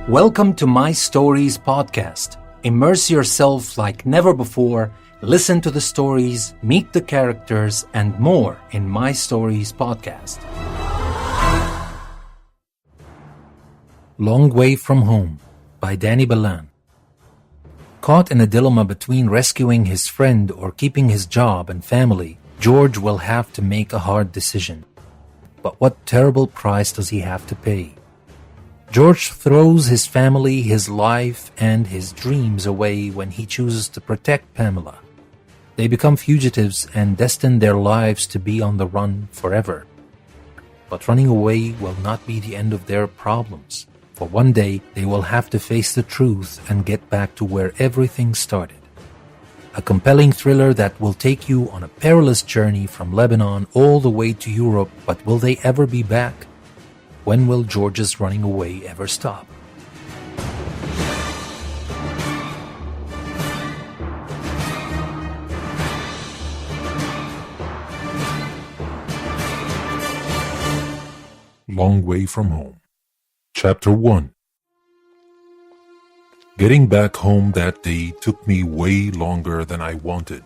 Welcome to My Stories podcast. Immerse yourself like never before. Listen to the stories, meet the characters, and more in My Stories podcast. Long Way from Home by Danny Balan. Caught in a dilemma between rescuing his friend or keeping his job and family, George will have to make a hard decision. But what terrible price does he have to pay? George throws his family, his life, and his dreams away when he chooses to protect Pamela. They become fugitives and destine their lives to be on the run forever. But running away will not be the end of their problems, for one day they will have to face the truth and get back to where everything started. A compelling thriller that will take you on a perilous journey from Lebanon all the way to Europe, but will they ever be back? When will George's running away ever stop? Long Way from Home. Chapter 1. Getting back home that day took me way longer than I wanted.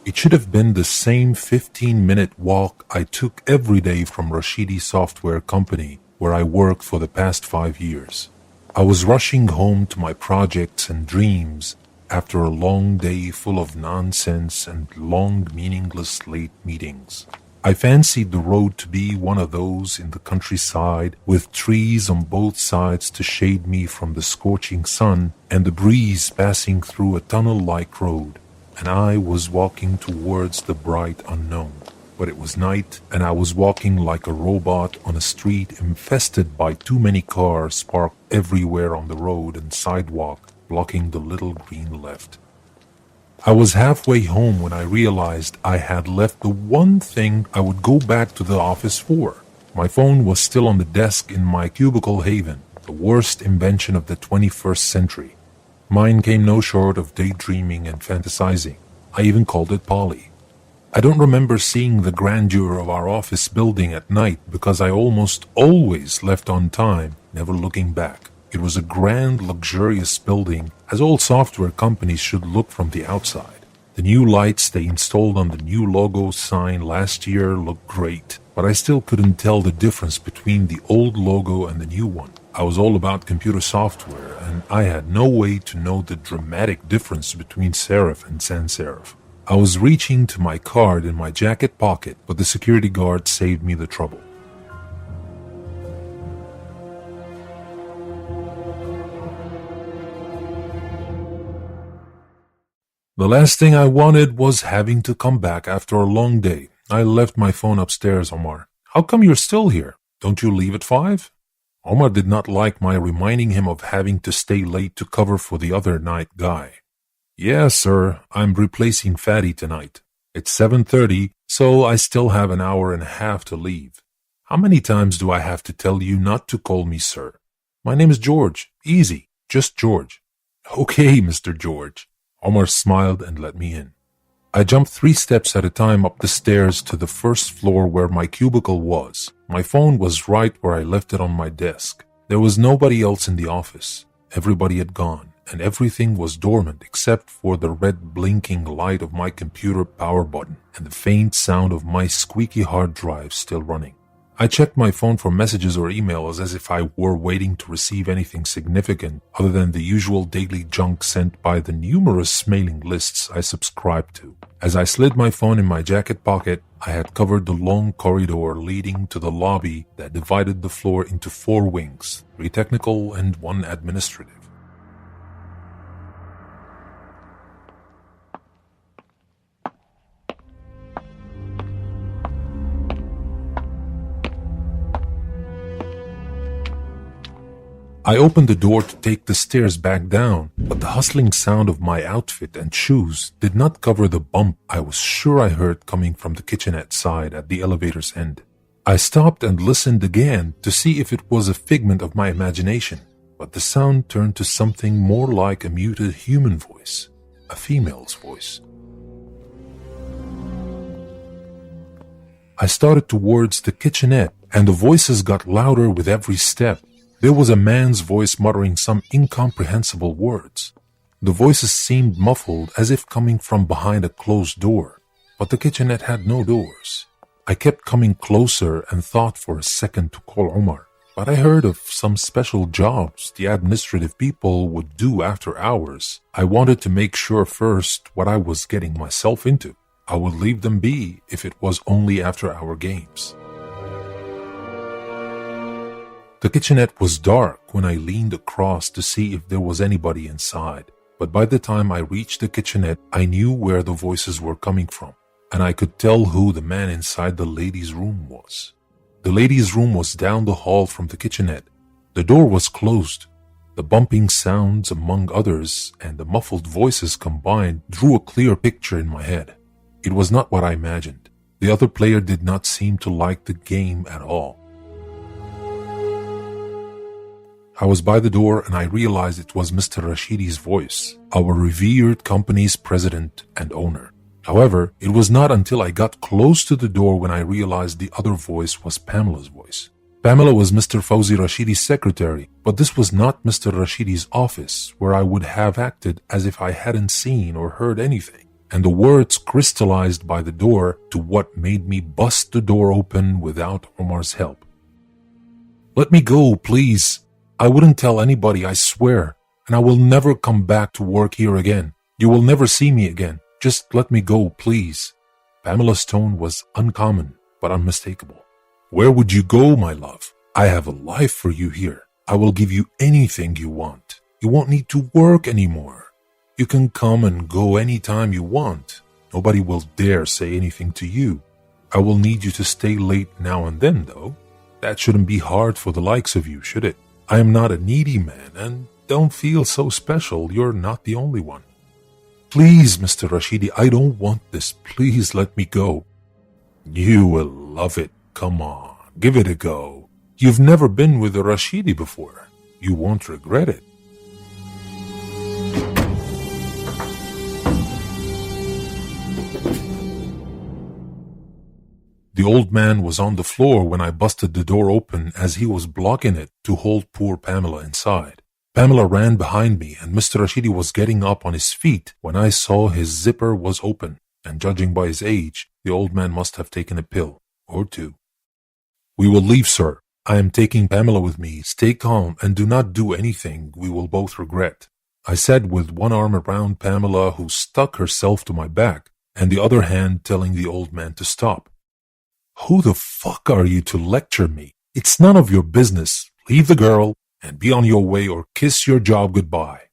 It should have been the same 15-minute walk I took every day from Rashidi Software Company, where I worked for the past 5 years. I was rushing home to my projects and dreams after a long day full of nonsense and long, meaningless late meetings. I fancied the road to be one of those in the countryside, with trees on both sides to shade me from the scorching sun and the breeze passing through a tunnel-like road. And I was walking towards the bright unknown. But it was night, and I was walking like a robot on a street infested by too many cars parked everywhere on the road and sidewalk, blocking the little green left. I was halfway home when I realized I had left the one thing I would go back to the office for. My phone was still on the desk in my cubicle haven, the worst invention of the 21st century. Mine came no short of daydreaming and fantasizing. I even called it Polly. I don't remember seeing the grandeur of our office building at night because I almost always left on time, never looking back. It was a grand, luxurious building, as all software companies should look from the outside. The new lights they installed on the new logo sign last year looked great, but I still couldn't tell the difference between the old logo and the new one. I was all about computer software, and I had no way to know the dramatic difference between serif and sans serif. I was reaching to my card in my jacket pocket, but the security guard saved me the trouble. The last thing I wanted was having to come back after a long day. I left my phone upstairs, Omar. How come you're still here? Don't you leave at 5? Omar did not like my reminding him of having to stay late to cover for the other night guy. Yeah, sir, I'm replacing Fatty tonight. It's 7:30, so I still have an hour and a half to leave. How many times do I have to tell you not to call me sir? My name is George. Easy, just George. Okay, Mr. George. Omar smiled and let me in. I jumped 3 steps at a time up the stairs to the first floor where my cubicle was. My phone was right where I left it on my desk. There was nobody else in the office. Everybody had gone, and everything was dormant except for the red blinking light of my computer power button and the faint sound of my squeaky hard drive still running. I checked my phone for messages or emails as if I were waiting to receive anything significant other than the usual daily junk sent by the numerous mailing lists I subscribed to. As I slid my phone in my jacket pocket, I had covered the long corridor leading to the lobby that divided the floor into 4 wings, 3 technical and 1 administrative. I opened the door to take the stairs back down, but the hustling sound of my outfit and shoes did not cover the bump I was sure I heard coming from the kitchenette side at the elevator's end. I stopped and listened again to see if it was a figment of my imagination, but the sound turned to something more like a muted human voice, a female's voice. I started towards the kitchenette, and the voices got louder with every step. There was a man's voice muttering some incomprehensible words. The voices seemed muffled as if coming from behind a closed door, but the kitchenette had no doors. I kept coming closer and thought for a second to call Omar, but I heard of some special jobs the administrative people would do after hours. I wanted to make sure first what I was getting myself into. I would leave them be if it was only after our games. The kitchenette was dark when I leaned across to see if there was anybody inside, but by the time I reached the kitchenette, I knew where the voices were coming from, and I could tell who the man inside the ladies' room was. The ladies' room was down the hall from the kitchenette. The door was closed. The bumping sounds, among others, and the muffled voices combined drew a clear picture in my head. It was not what I imagined. The other player did not seem to like the game at all. I was by the door and I realized it was Mr. Rashidi's voice, our revered company's president and owner. However, it was not until I got close to the door when I realized the other voice was Pamela's voice. Pamela was Mr. Fawzi Rashidi's secretary, but this was not Mr. Rashidi's office, where I would have acted as if I hadn't seen or heard anything. And the words crystallized by the door to what made me bust the door open without Omar's help. "Let me go, please. I wouldn't tell anybody, I swear, and I will never come back to work here again. You will never see me again. Just let me go, please." Pamela's tone was uncommon, but unmistakable. "Where would you go, my love? I have a life for you here. I will give you anything you want. You won't need to work anymore. You can come and go anytime you want. Nobody will dare say anything to you. I will need you to stay late now and then, though. That shouldn't be hard for the likes of you, should it? I am not a needy man, and don't feel so special. You're not the only one. Please, Mr. Rashidi, I don't want this. Please let me go." "You will love it. Come on, give it a go. You've never been with a Rashidi before. You won't regret it." The old man was on the floor when I busted the door open, as he was blocking it to hold poor Pamela inside. Pamela ran behind me, and Mr. Rashidi was getting up on his feet when I saw his zipper was open, and judging by his age, the old man must have taken a pill or two. "We will leave, sir. I am taking Pamela with me. Stay calm and do not do anything we will both regret," I said with one arm around Pamela, who stuck herself to my back, and the other hand telling the old man to stop. "Who the fuck are you to lecture me? It's none of your business. Leave the girl and be on your way or kiss your job goodbye."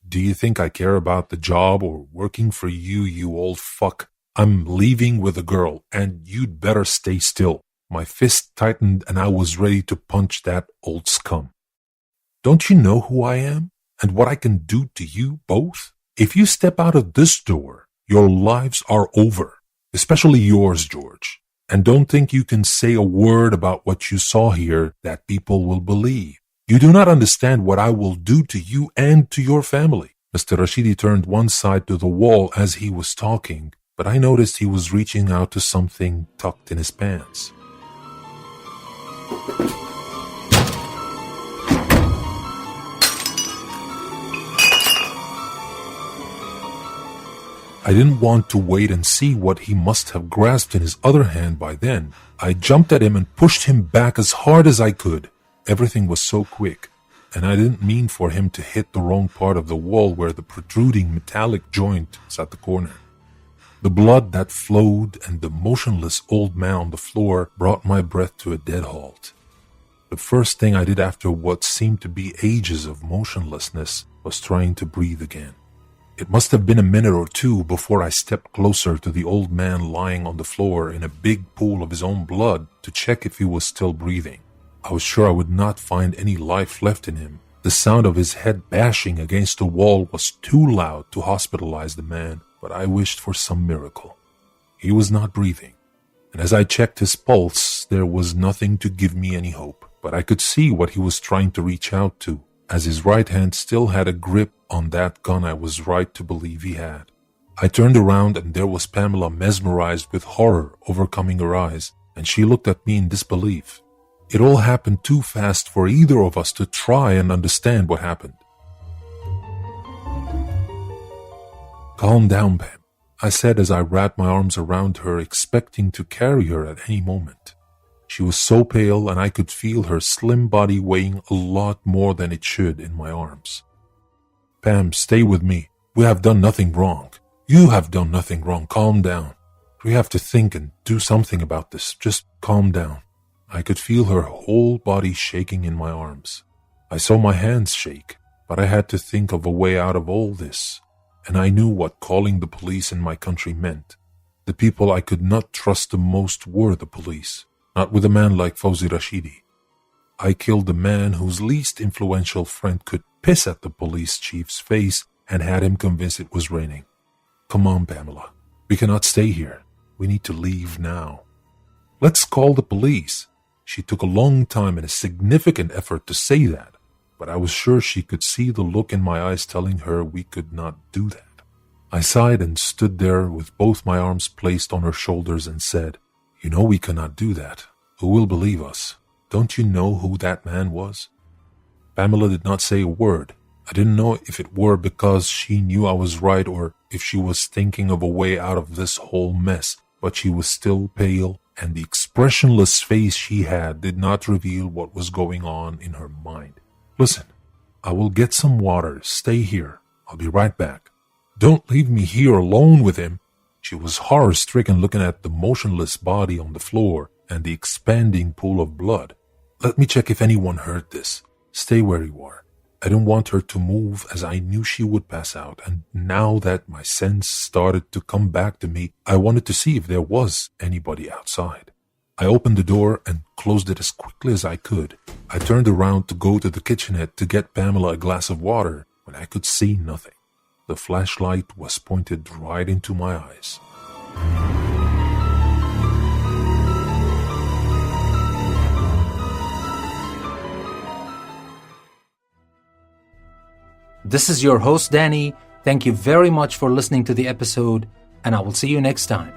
"Do you think I care about the job or working for you, you old fuck? I'm leaving with the girl, and you'd better stay still." My fist tightened and I was ready to punch that old scum. "Don't you know who I am and what I can do to you both? If you step out of this door, your lives are over, especially yours, George. And don't think you can say a word about what you saw here that people will believe. You do not understand what I will do to you and to your family." Mr. Rashidi turned one side to the wall as he was talking, but I noticed he was reaching out to something tucked in his pants. I didn't want to wait and see what he must have grasped in his other hand by then. I jumped at him and pushed him back as hard as I could. Everything was so quick, and I didn't mean for him to hit the wrong part of the wall where the protruding metallic joint was at the corner. The blood that flowed and the motionless old man on the floor brought my breath to a dead halt. The first thing I did after what seemed to be ages of motionlessness was trying to breathe again. It must have been a minute or two before I stepped closer to the old man lying on the floor in a big pool of his own blood to check if he was still breathing. I was sure I would not find any life left in him. The sound of his head bashing against the wall was too loud to hospitalize the man, but I wished for some miracle. He was not breathing, and as I checked his pulse, there was nothing to give me any hope, but I could see what he was trying to reach out to, as his right hand still had a grip on that gun I was right to believe he had. I turned around and there was Pamela, mesmerized with horror overcoming her eyes, and she looked at me in disbelief. It all happened too fast for either of us to try and understand what happened. Calm down, Pam, I said as I wrapped my arms around her, expecting to carry her at any moment. She was so pale, and I could feel her slim body weighing a lot more than it should in my arms. Pam, stay with me. We have done nothing wrong. You have done nothing wrong. Calm down. We have to think and do something about this. Just calm down. I could feel her whole body shaking in my arms. I saw my hands shake, but I had to think of a way out of all this. And I knew what calling the police in my country meant. The people I could not trust the most were the police, not with a man like Fawzi Rashidi. I killed the man whose least influential friend could piss at the police chief's face and had him convinced it was raining. Come on, Pamela. We cannot stay here. We need to leave now. Let's call the police. She took a long time and a significant effort to say that, but I was sure she could see the look in my eyes telling her we could not do that. I sighed and stood there with both my arms placed on her shoulders and said, "You know we cannot do that. Who will believe us? Don't you know who that man was?" Pamela did not say a word. I didn't know if it were because she knew I was right or if she was thinking of a way out of this whole mess, but she was still pale, and the expressionless face she had did not reveal what was going on in her mind. "Listen, I will get some water. Stay here. I'll be right back." "Don't leave me here alone with him." She was horror-stricken, looking at the motionless body on the floor and the expanding pool of blood. "Let me check if anyone heard this. Stay where you are." I didn't want her to move as I knew she would pass out, and now that my sense started to come back to me, I wanted to see if there was anybody outside. I opened the door and closed it as quickly as I could. I turned around to go to the kitchenette to get Pamela a glass of water when I could see nothing. The flashlight was pointed right into my eyes. This is your host, Danny. Thank you very much for listening to the episode, and I will see you next time.